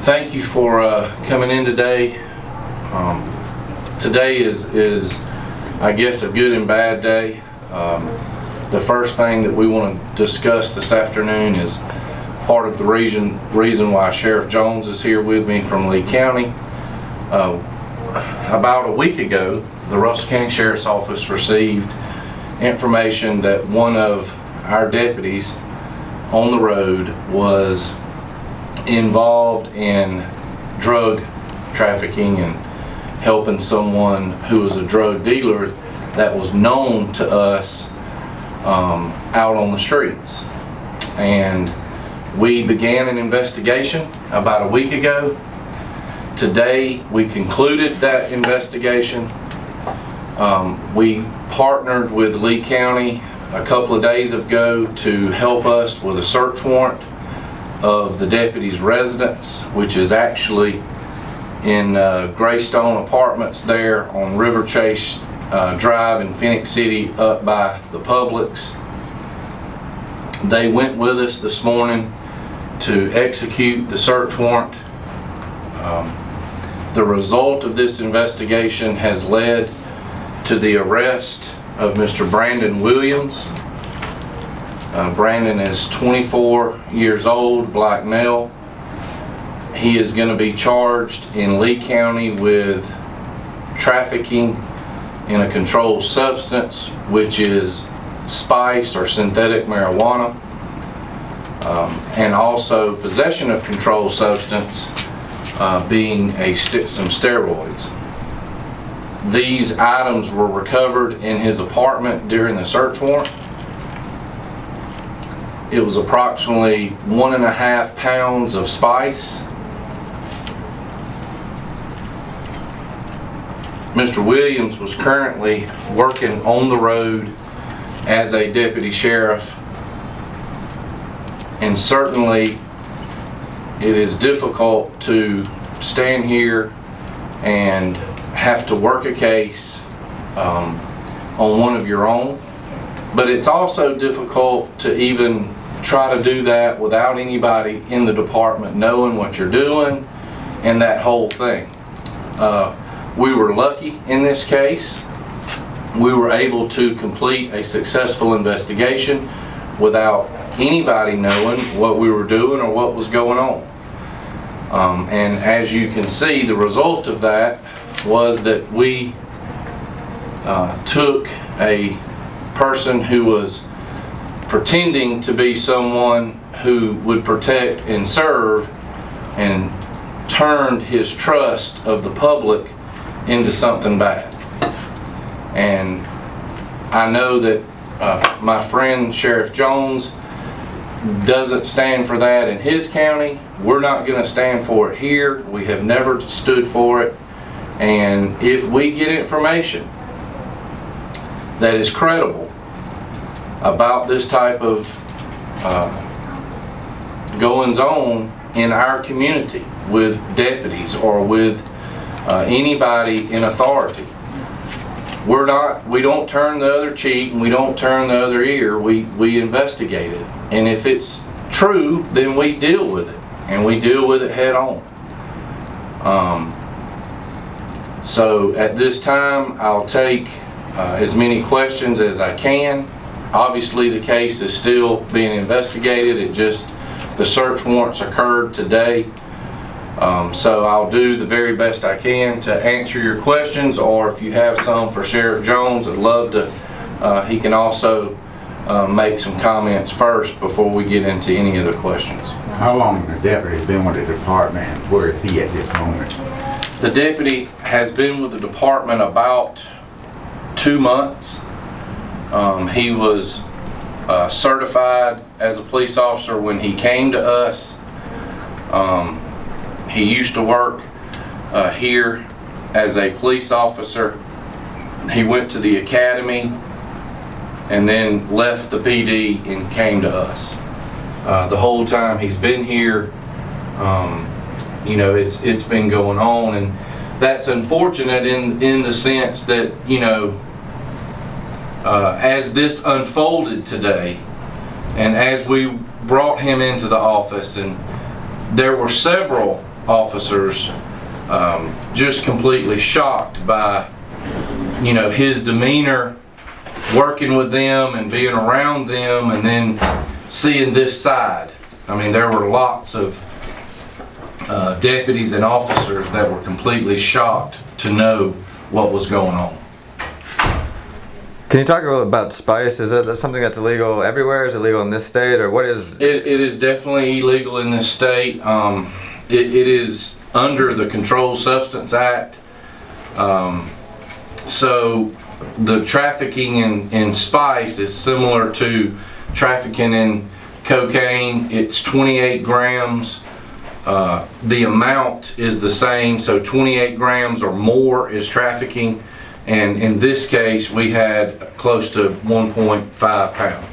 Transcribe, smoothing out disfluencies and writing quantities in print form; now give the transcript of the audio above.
Thank you for coming in today. Today is I guess a good and bad day. The first thing that we want to discuss this afternoon is part of the reason why Sheriff Jones is here with me from Lee County. About a week ago, the Russell County Sheriff's Office received information that one of our deputies on the road was involved in drug trafficking and helping someone who was a drug dealer that was known to us out on the streets. And we began an investigation about a week ago. Today we concluded that investigation. We partnered with Lee County a couple of days ago to help us with a search warrant of the deputy's residence, which is actually in Greystone Apartments there on River Chase Drive in Phoenix City, up by the Publix. They went with us this morning to execute the search warrant. The result of this investigation has led to the arrest of Mr. Brandon Williams. Brandon is 24 years old, black male. He is going to be charged in Lee County with trafficking in a controlled substance, which is spice or synthetic marijuana, and also possession of controlled substance, being some steroids. These items were recovered in his apartment during the search warrant. It was approximately 1.5 pounds of spice. Mr. Williams was currently working on the road as a deputy sheriff, and certainly it is difficult to stand here and have to work a case on one of your own, but it's also difficult to even try to do that without anybody in the department knowing what you're doing and that whole thing. We were lucky in this case. We were able to complete a successful investigation without anybody knowing what we were doing or what was going on. And as you can see, the result of that was that we took a person who was pretending to be someone who would protect and serve, and turned his trust of the public into something bad. And I know that my friend Sheriff Jones doesn't stand for that in his county. We're not going to stand for it here. We have never stood for it. And if we get information that is credible about this type of goings on in our community with deputies or with anybody in authority, we don't turn the other cheek and we don't turn the other ear. We investigate it, and if it's true, then we deal with it, and we deal with it head on. So at this time, I'll take as many questions as I can. Obviously, the case is still being investigated. The search warrants occurred today. So I'll do the very best I can to answer your questions, or if you have some for Sheriff Jones, I'd love to, he can also make some comments first before we get into any other questions. How long has the deputy been with the department, and where is he at this moment? The deputy has been with the department about 2 months. He was certified as a police officer when he came to us. He used to work here as a police officer. He went to the academy and then left the PD and came to us. The whole time he's been here, it's been going on, and that's unfortunate in the sense that, as this unfolded today, and as we brought him into the office, and there were several officers just completely shocked by, you know, his demeanor working with them and being around them, and then seeing this side. I mean, there were lots of deputies and officers that were completely shocked to know what was going on. Can you talk a little about spice? Is it something that's illegal everywhere? Is it illegal in this state, or what is? It is definitely illegal in this state. It is under the Controlled Substance Act. So the trafficking in spice is similar to trafficking in cocaine. It's 28 grams. The amount is the same, so 28 grams or more is trafficking. And in this case, we had close to 1.5 pounds.